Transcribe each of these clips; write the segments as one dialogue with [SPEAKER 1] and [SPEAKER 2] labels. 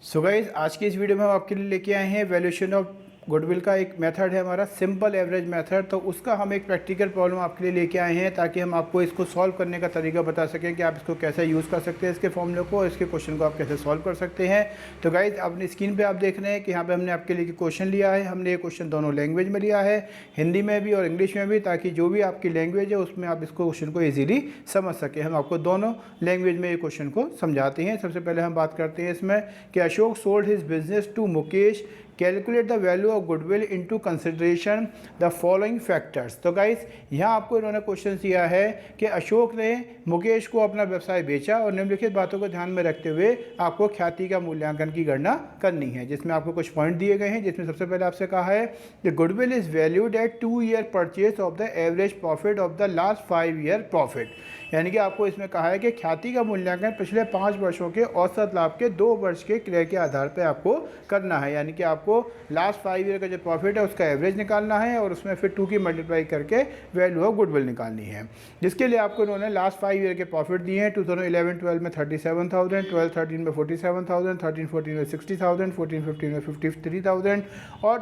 [SPEAKER 1] So guys आज की इस वीडियो में हम आपके लिए लेके आए हैं वैल्यूएशन ऑफ गुडविल का एक मेथड है हमारा सिंपल एवरेज मेथड। तो उसका हम एक प्रैक्टिकल प्रॉब्लम आपके लिए लेके आए हैं ताकि हम आपको इसको सॉल्व करने का तरीका बता सकें कि आप इसको कैसे यूज़ कर सकते हैं, इसके फॉर्मूले को, इसके क्वेश्चन को आप कैसे सॉल्व कर सकते हैं। तो गाइज अपनी स्क्रीन पे आप देख रहे हैं कि यहाँ पे हमने आपके लिए क्वेश्चन लिया है। हमने ये क्वेश्चन दोनों लैंग्वेज में लिया है, हिंदी में भी और इंग्लिश में भी, ताकि जो भी आपकी लैंग्वेज है उसमें आप इसको क्वेश्चन को ईजिली समझ सकें। हम आपको दोनों लैंग्वेज में ये क्वेश्चन को समझाते हैं। सबसे पहले हम बात करते हैं इसमें कि Ashok sold his business to Mukesh, calculate the value of goodwill into consideration the following factors. तो गाइस यहाँ आपको इन्होंने क्वेश्चन दिया है कि अशोक ने मुकेश को अपना व्यवसाय बेचा और निम्नलिखित बातों को ध्यान में रखते हुए आपको ख्याति का मूल्यांकन की गणना करनी है, जिसमें आपको कुछ पॉइंट दिए गए हैं। जिसमें सबसे पहले आपसे कहा है कि goodwill is valued at 2 year purchase of the average profit of the last 5 year profit. यानी कि आपको इसमें कहा है कि ख्याति का मूल्यांकन पिछले 5 वर्षों के औसत लाभ के 2 वर्ष के क्रय के आधार पर आपको करना है। यानी कि आपको लास्ट 5 ईयर का जो प्रॉफिट है उसका एवरेज निकालना है और उसमें फिर 2 की मल्टीप्लाई करके वैल्यू ऑफ गुडविल निकालनी है, जिसके लिए आपको इन्होंने लास्ट 5 ईयर के प्रॉफिट दिए हैं। 2011-12 में 37,000, 12-13 में 47,000, 13-14 में 60,000, 14-15 में 53,000 और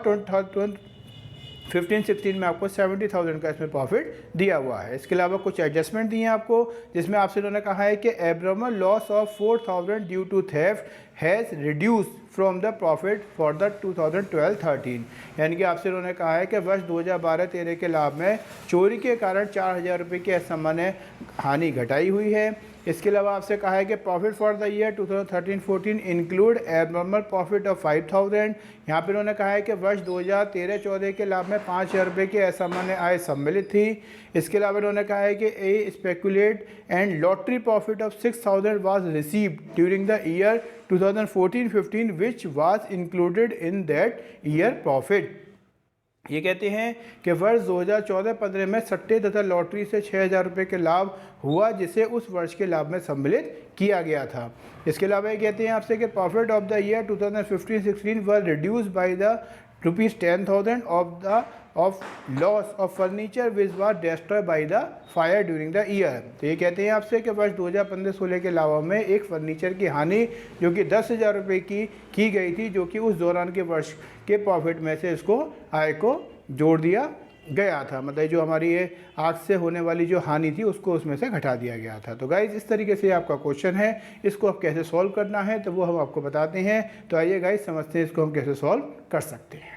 [SPEAKER 1] 15-16 में आपको 70,000 का इसमें प्रॉफिट दिया हुआ है। इसके अलावा कुछ एडजस्टमेंट दिए हैं आपको, जिसमें आपसे इन्होंने कहा है कि abnormal loss of 4,000 due to theft has reduce from the profit for the 2012-13। यानी कि आपसे इन्होंने कहा है कि वर्ष 2012-13 के लाभ में चोरी के कारण 4,000 रुपये की असामान्य हानि घटाई हुई है। इसके अलावा आपसे कहा है कि profit for the year 2013-14 include abnormal profit of 5,000। यहाँ पर उन्होंने कहा है कि वर्ष 2013-14 के लाभ में 5,000 रुपये की असामान्य आय सम्मिलित थी। इसके अलावा उन्होंने कहा है कि a speculate and lottery profit of 6,000 was received during the year 2014-15 which was included in that year profit. ये कहते हैं कि वर्ष 2014-15 में सट्टे तथा लॉटरी से 6,000 रुपये के लाभ हुआ, जिसे उस वर्ष के लाभ में सम्मिलित किया गया था। इसके अलावा ये कहते हैं आपसे कि profit of the year 2015-16 were reduce by the ₹10,000 of loss of furniture which was destroy by the fire during the year. तो ये कहते हैं आपसे कि वर्ष 2015-16 के अलावा में एक फर्नीचर की हानि जो कि 10,000 रुपये की गई थी, जो कि उस दौरान के वर्ष के प्रॉफिट में से इसको आय को जोड़ दिया गया था। मतलब जो हमारी ये आग से होने वाली जो हानि थी उसको उसमें से घटा दिया गया था। तो गाइज इस तरीके से आपका क्वेश्चन है, इसको आप कैसे सॉल्व करना है तो वो हम आपको बताते हैं। तो आइए गाइज समझते हैं इसको हम कैसे सॉल्व कर सकते हैं।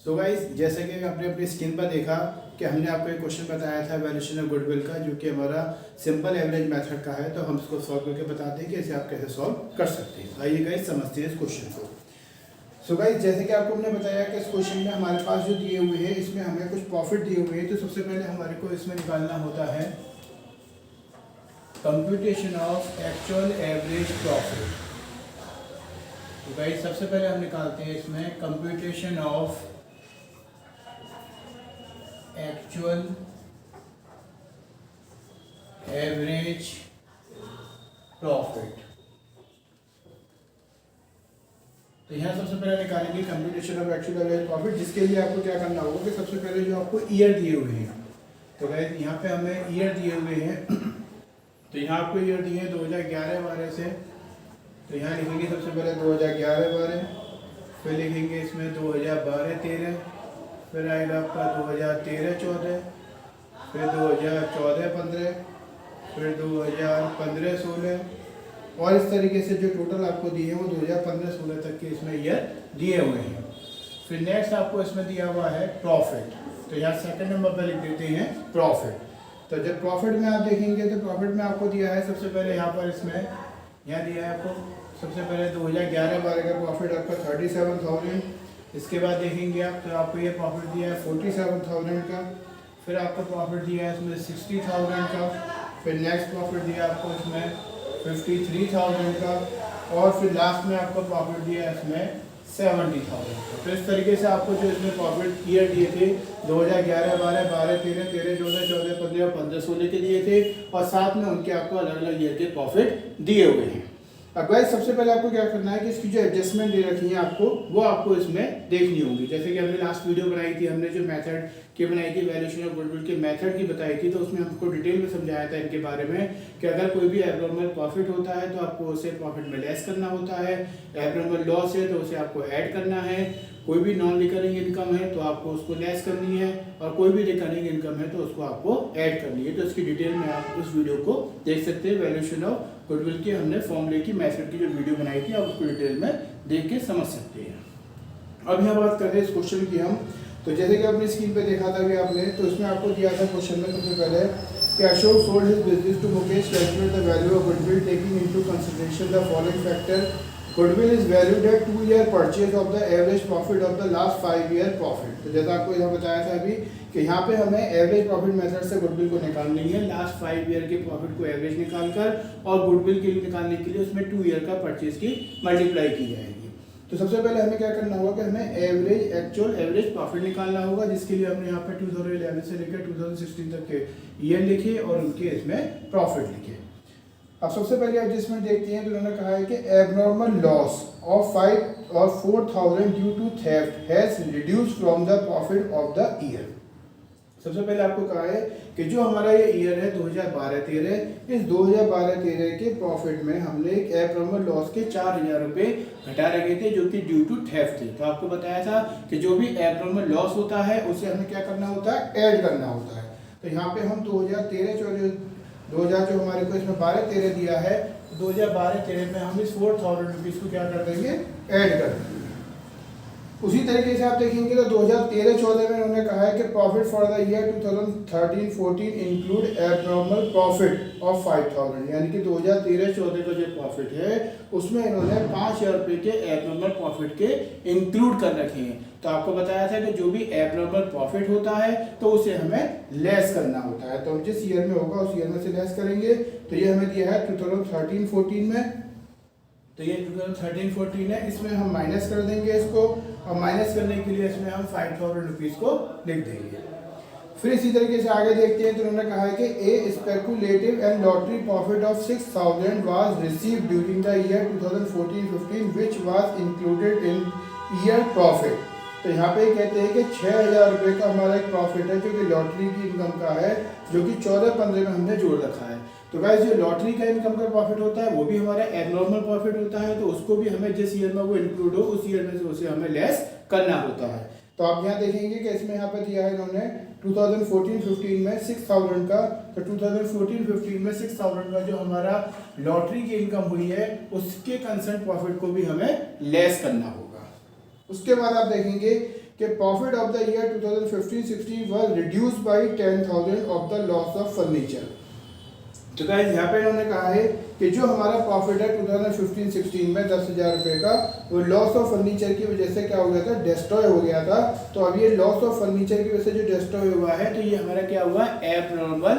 [SPEAKER 1] सो गाइस जैसे कि आपने अपनी स्क्रीन पर देखा कि हमने आपको एक क्वेश्चन बताया था वैल्यूएशन ऑफ गुडविल का, जो कि हमारा सिंपल एवरेज मेथड का है। तो हम इसको सॉल्व करके बताते हैं कि इसे आप कैसे सॉल्व कर सकते हैं। आइए गाइस समझते हैं इस क्वेश्चन को। सो गाइस जैसे कि आपको हमने बताया कि इस क्वेश्चन में हमारे पास जो दिए हुए हैं इसमें हमें कुछ प्रॉफिट दिए हुए हैं। तो सबसे पहले हमारे को इसमें निकालना होता है computation of actual average profit. तो गाइस सबसे पहले हम निकालते हैं इसमें computation of actual average profit. तो यहाँ सबसे पहले निकालेंगे computation of actual average profit, जिसके लिए आपको क्या करना होगा कि सबसे पहले जो आपको ईयर दिए हुए हैं, तो गाइस यहाँ पे हमें ईयर दिए हुए हैं। तो यहाँ आपको ईयर दिए हैं 2011-12 से। तो यहाँ लिखेंगे सबसे पहले 2011-12, फिर लिखेंगे इसमें 2012-13, फिर आएगा आपका 2013-14, फिर 2014-15, फिर 2015-16 और इस तरीके से जो टोटल आपको दिए हैं वो 2015-16 तक के इसमें ईयर दिए हुए हैं। फिर नेक्स्ट आपको इसमें दिया हुआ है प्रॉफिट। तो यहाँ सेकंड नंबर पर लिख देते हैं प्रॉफिट। तो जब प्रॉफिट में आप देखेंगे तो प्रॉफिट में आपको दिया है सबसे पहले यहाँ पर इसमें यहाँ दिया है आपको सबसे पहले 2011-12 का प्रॉफिट आपका 37,000। इसके बाद देखेंगे आप तो आपको ये प्रॉफिट दिया है 47,000 का। फिर आपको प्रॉफिट दिया है इसमें 60,000 का। फिर नेक्स्ट प्रॉफिट दिया आपको इसमें 53,000 का और फिर लास्ट में आपको प्रॉफिट दिया है इसमें 70,000 का। तो इस तरीके से आपको जो इसमें प्रॉफिट ईयर दिए थे 2011-12, 12-13, 13-14, 14-15 और 15-16 के दिए थे और साथ में उनके आपको अलग अलग ईयर के प्रॉफिट दिए हुए हैं। अब गाइस सबसे पहले आपको क्या करना है कि इसकी जो एडजस्टमेंट दे रखी है आपको, वो आपको इसमें देखनी होगी। जैसे कि हमने लास्ट वीडियो बनाई थी, हमने जो मेथड की बनाई थी वैल्यूएशन ऑफ गुडविल के मेथड की बताई थी, तो उसमें हमको डिटेल में समझाया था इनके बारे में कि अगर कोई भी एब्नॉर्मल प्रॉफिट होता है तो आपको उसे प्रॉफिट में लेस करना होता है, एब्नॉर्मल लॉस है तो उसे आपको ऐड करना है, कोई भी नॉन रिकरिंग इनकम है तो आपको उसको लेस करनी है, और कोई भी रिकरिंग इनकम है तो उसको आपको ऐड करनी है। तो इसकी डिटेल में आप उस वीडियो को देख सकते हैं। वैल्यूएशन ऑफ गुडविल की हमने फॉर्मूले की मेथड की जो वीडियो बनाई थी, आप उसको डिटेल में देख के समझ सकते हैं। अब यहाँ बात करते हैं इस क्वेश्चन की हम। तो जैसे कि आपने स्क्रीन पे देखा था अभी आपने, तो इसमें आपको दिया था क्वेश्चन में सबसे पहले कि Ashok sold his business to Mukesh, calculate the value of goodwill taking into consideration the following factor. Goodwill is valued at 2 year purchase of the average profit of the last 5 year profit. तो जैसा आपको यहाँ बताया था अभी कि यहाँ पे हमें एवरेज प्रॉफिट मेथड से गुडविल को निकालनी है, लास्ट 5 ईयर के प्रॉफिट को एवरेज निकालकर, और गुडविल के लिए निकालने के लिए उसमें 2 ईयर का परचेज की मल्टीप्लाई की जाएगी। तो सबसे पहले हमें क्या करना होगा कि हमें एवरेज एक्चुअल एवरेज प्रॉफिट निकालना होगा, जिसके लिए हमने यहाँ पे 2011 से लेकर 2016 तक के ईयर लिखे और उनके इसमें प्रॉफिट लिखे। अब सबसे पहले एडजस्टमेंट देखते हैं। तो उन्होंने कहा है कि एबनॉर्मल लॉस ऑफ 5 और 4,000 due to theft has reduced from the profit of the year. सबसे पहले आपको कहा है कि जो हमारा ये ईयर है 2012-13, इस 2012-13 के प्रॉफिट में हमने एक एबनॉर्मल लॉस के 4,000 रुपये घटा रखे थे, जो कि ड्यू टू थेफ्ट थे। तो आपको बताया था कि जो भी एबनॉर्मल लॉस होता है उसे हमें क्या करना होता है, ऐड करना होता है। तो यहाँ पे हम 2013 जो हमारे को इसमें 12-13 दिया है, 2012-13 में हम इस 4,000 रुपीज़ को क्या कर देंगे, ऐड कर देंगे। उसी तरीके से आप देखेंगे तो 2013-14 में उन्होंने कहा है कि profit for the year 2013-14 include abnormal profit of 5,000, यानी कि 2013-14 का जो प्रॉफिट है उसमें इन्होंने 5,000 रुपये के एबनॉर्मल प्रॉफिट के इंक्लूड कर रखे हैं। तो आपको बताया था कि जो भी एबनॉर्मल प्रॉफिट होता है तो उसे हमें लेस करना होता है। तो हम जिस ईयर में होगा उस ईयर में से लेस करेंगे। तो ये हमें दिया है 2013-14 में, तो ये 2013-14 है, इसमें हम माइनस कर देंगे इसको, और माइनस करने के लिए इसमें हम 5,000 रुपीज़ को लिख देंगे। फिर इसी तरीके से आगे देखते हैं। तो उन्होंने कहा है कि a speculative and lottery profit of 6,000 was received during the year 2014-15 which was included in year profit. तो यहाँ पे कहते हैं कि 6,000 रुपये का हमारा एक प्रॉफिट है जो कि लॉटरी की इनकम का है, जो कि 14-15 में हमने जोड़ रखा है। तो गाइस जो लॉटरी का इनकम का प्रॉफिट होता है वो भी हमारा एबनॉर्मल प्रॉफिट होता है, तो उसको भी हमें जिस ईयर में वो इंक्लूड हो उस ईयर में से उसे हमें लेस करना होता है। तो आप यहाँ देखेंगे कि इसमें यहाँ पे दिया है इन्होंने 2014-15 में 6,000 का, तो 2014-15 में 6,000 का जो हमारा लॉटरी की इनकम हुई है उसके कंसर्न प्रॉफिट को भी हमें लेस करना होगा। उसके बाद आप देखेंगे कि profit of the year 2015-16 was reduced by 10,000 of the loss of furniture. तो गाइस यहाँ पे इन्होंने कहा है कि जो हमारा प्रॉफिट है 2015-16 में 10,000 रुपये का, वो लॉस ऑफ फर्नीचर की वजह से क्या हो गया था, डिस्ट्रॉय हो गया था। तो अब ये लॉस ऑफ फर्नीचर की वजह से जो डिस्ट्रॉय हुआ है, तो ये हमारा क्या हुआ, एबनॉर्मल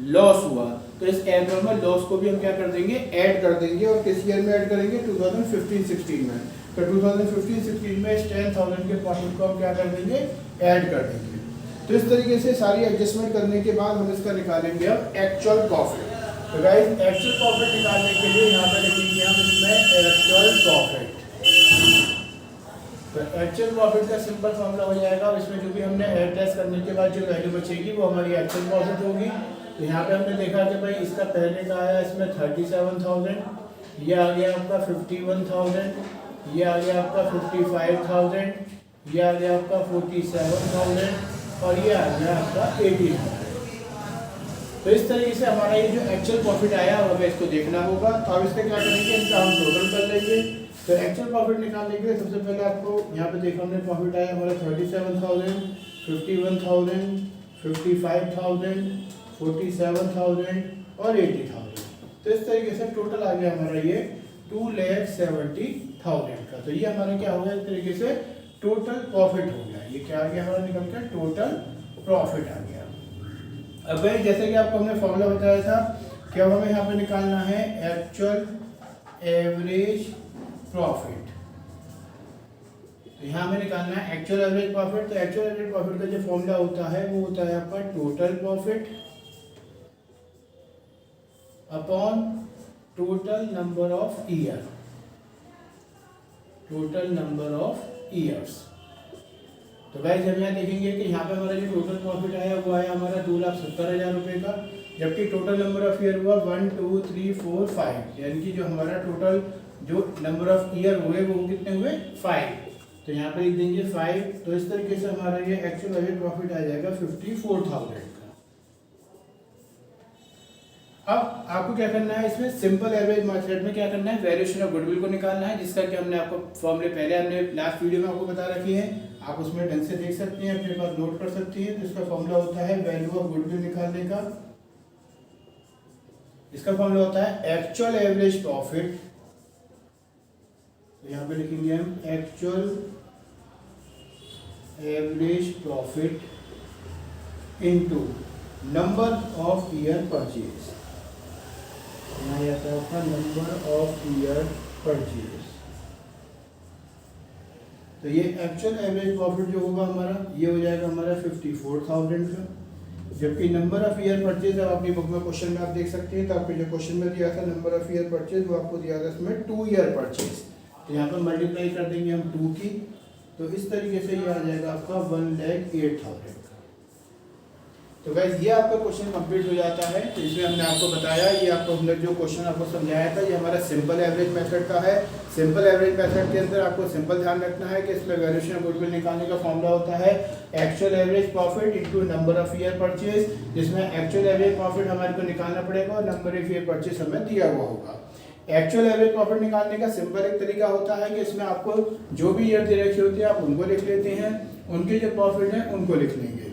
[SPEAKER 1] लॉस हुआ। तो इस एबनॉर्मल लॉस को भी हम क्या कर देंगे, ऐड कर देंगे। और किस ईयर में ऐड करेंगे, 2015-16 में। तो 2015-16 में इस 10,000 के प्रॉफिट को हम क्या कर देंगे, ऐड कर देंगे। तो इस तरीके से सारी एडजस्टमेंट करने के बाद हम इसका निकालेंगे अब एक्चुअल प्रॉफिट। तो गाइस एक्चुअल प्रॉफिट निकालने के लिए यहाँ पे लिखेंगे हम इसमें एक्चुअल प्रॉफिट। तो एक्चुअल प्रॉफिट का सिंपल फॉर्मूला हो जाएगा। इसमें जो भी हमने एड लेस करने के बाद जो वैल्यू बचेगी वो हमारी एक्चुअल प्रॉफिट होगी। तो यहाँ पे हमने देखा कि भाई इसका पहले का आया इसमें 37,000, ये आ गया आपका 51,000, ये आ गया आपका 55,000, ये आ गया आपका 47,000 और ये आ गया आपका 80,000। तो इस तरीके से हमारा ये जो एक्चुअल प्रॉफिट आया हमें इसको देखना होगा। तो अब इसका क्या करेंगे, इनका हम टोटल कर लेंगे। तो एक्चुअल प्रॉफिट निकालने के लिए सबसे पहले आपको यहाँ पे देखा हमने प्रॉफिट आया हमारा 37,000, 51,000, 55,000, 47,000 और 80,000। तो इस तरीके से टोटल आ गया हमारा ये 2,70,000 का। तो ये हमारा क्या हो गया, इस तरीके से टोटल प्रॉफिट हो गया। ये क्या आ गया हमारा निकल कर, टोटल प्रॉफिट आ गया। अब भाई जैसे कि आपको हमने फॉर्मूला बताया था कि अब हमें यहाँ पे निकालना है एक्चुअल एवरेज प्रॉफिट। तो यहाँ हमें निकालना है एक्चुअल एवरेज प्रॉफिट। तो एक्चुअल एवरेज प्रॉफिट का जो फॉर्मूला होता है वो होता है आपका total profit upon total number of year, total number of years. तो गाइस हम यहाँ देखेंगे कि यहाँ पे हमारा जो टोटल प्रॉफिट आया वो आया हमारा 2,70,000 रुपये का, जबकि टोटल नंबर ऑफ ईयर हुआ 1 2 3 4 5, यानी कि जो हमारा टोटल जो नंबर ऑफ ईयर हुए वो कितने हुए 5। तो यहाँ पे लिख देंगे 5। तो इस तरीके से हमारा ये एक्चुअल एवरेज प्रॉफिट आ जाएगा 54,000 का। अब आपको क्या करना है, इसमें सिंपल एवरेज मेथड में क्या करना है, वैल्यूएशन ऑफ गुडविल को निकालना है, जिसका कि हमने आपको फॉर्मूले पहले हमने लास्ट वीडियो में आपको बता रखी है, आप उसमें ढंग से देख सकते हैं, अपने पास नोट कर सकते हैं। तो इसका फॉर्मूला होता है वैल्यू ऑफ गुडविल निकालने का, इसका फॉर्मूला होता है एक्चुअल एवरेज प्रॉफिट। तो यहाँ पे लिखेंगे हम actual average profit into number of year purchase. यहाँ आता है आपका नंबर ऑफ ईयर परचेज। तो ये एक्चुअल एवरेज प्रॉफिट जो होगा हमारा ये हो जाएगा हमारा 54,000 का, जबकि नंबर ऑफ ईयर परचेज अब अपनी बुक में क्वेश्चन में आप देख सकते हैं। तो आपको जो क्वेश्चन में दिया था नंबर ऑफ ईयर परचेज वो आपको दिया था इसमें 2 ईयर परचेज। तो यहाँ पर मल्टीप्लाई कर देंगे हम 2 की, तो इस तरीके से ये आ जाएगा आपका 1,08,000 का। तो गाइस ये आपका क्वेश्चन कंप्लीट हो जाता है। तो इसमें हमने आपको बताया, ये आपको हमने जो क्वेश्चन आपको समझाया था ये हमारा सिंपल एवरेज मेथड का है। सिंपल एवरेज मेथड के अंदर आपको सिंपल ध्यान रखना है कि इसमें वैल्यूएशन ऑफ गुडविल निकालने का फॉर्मूला होता है actual average profit into number of year purchase, जिसमें एक्चुअल एवरेज प्रॉफिट हमारे को निकालना पड़ेगा और नंबर ऑफ ईयर परचेज हमें दिया हुआ होगा। एक्चुअल एवरेज प्रॉफिट निकालने का सिंपल एक तरीका होता है कि इसमें आपको जो भी ईयर दे रखी होती है आप उनको लिख लेते हैं, उनके जो प्रॉफिट है उनको लिख लेंगे।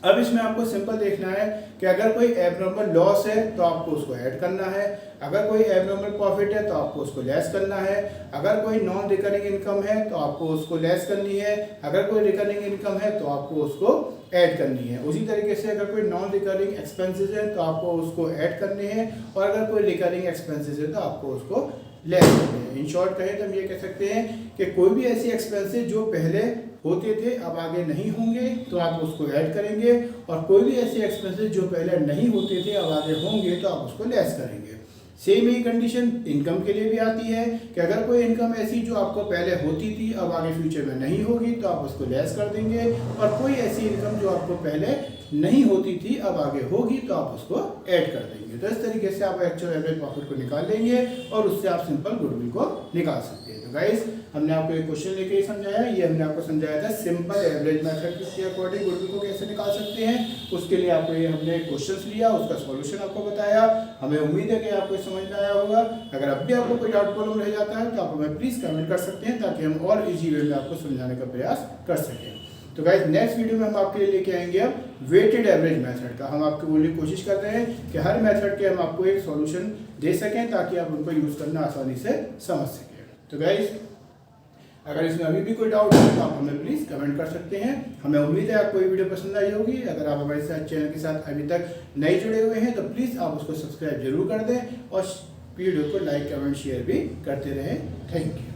[SPEAKER 1] अब इसमें आपको सिंपल देखना है कि अगर कोई एबनॉर्मल लॉस है तो आपको उसको ऐड करना है, अगर कोई एबनॉर्मल प्रॉफिट है तो आपको उसको लेस करना है, अगर कोई नॉन रिकरिंग इनकम है तो आपको उसको लेस करनी है, अगर कोई रिकरिंग इनकम है तो आपको उसको ऐड करनी है। उसी तरीके से अगर कोई नॉन रिकरिंग एक्सपेंसेस है तो आपको उसको ऐड करने हैं, और अगर कोई रिकरिंग एक्सपेंसेस है तो आपको उसको लेस करने हैं। इन शॉर्ट कहें तो हम ये कह सकते हैं कि कोई भी ऐसी एक्सपेंसेस जो पहले होते थे अब आगे नहीं होंगे तो आप उसको ऐड करेंगे, और कोई भी ऐसे एक्सपेंसेस जो पहले नहीं होते थे अब आगे होंगे तो आप उसको लेस करेंगे। सेम ही कंडीशन इनकम के लिए भी आती है कि अगर कोई इनकम ऐसी जो आपको पहले होती थी अब आगे फ्यूचर में नहीं होगी तो आप उसको लेस कर देंगे, और कोई ऐसी इनकम जो आपको पहले नहीं होती थी अब आगे होगी तो आप उसको ऐड कर देंगे। तो इस तरीके से आप एक्चुअल एवरेज प्रॉफिट को निकाल लेंगे और उससे आप सिंपल गुडविल को निकाल सकते हैं। तो गाइस हमने आपको एक क्वेश्चन लेके ही समझाया, ये हमने आपको समझाया था सिंपल एवरेज मेथड के अकॉर्डिंग गुडविल को कैसे निकाल सकते हैं। उसके लिए आपको ये हमने क्वेश्चंस लिया, उसका सॉल्यूशन आपको बताया। हमें उम्मीद है कि आपको समझ में आया होगा। अगर अब भी आपको कोई डाउट प्रॉब्लम रह जाता है तो आप हमें प्लीज़ कमेंट कर सकते हैं ताकि हम और इजी वे में आपको समझाने का प्रयास कर सकें। तो गाइस नेक्स्ट वीडियो में हम आपके लिए लेके आएंगे अब वेटेड एवरेज मेथड का। हम आपको बोलने की कोशिश करते हैं कि हर मेथड के हम आपको एक सॉल्यूशन दे सकें ताकि आप उनको यूज़ करना आसानी से समझ सकें। तो गाइस अगर इसमें अभी भी कोई डाउट है तो आप हमें प्लीज़ कमेंट कर सकते हैं। हमें उम्मीद है आपको ये वीडियो पसंद आई होगी। अगर आप हमारे साथ चैनल के साथ अभी तक नहीं जुड़े हुए हैं तो प्लीज़ आप उसको सब्सक्राइब जरूर कर दें और वीडियो को लाइक कमेंट शेयर भी करते रहें। Thank you.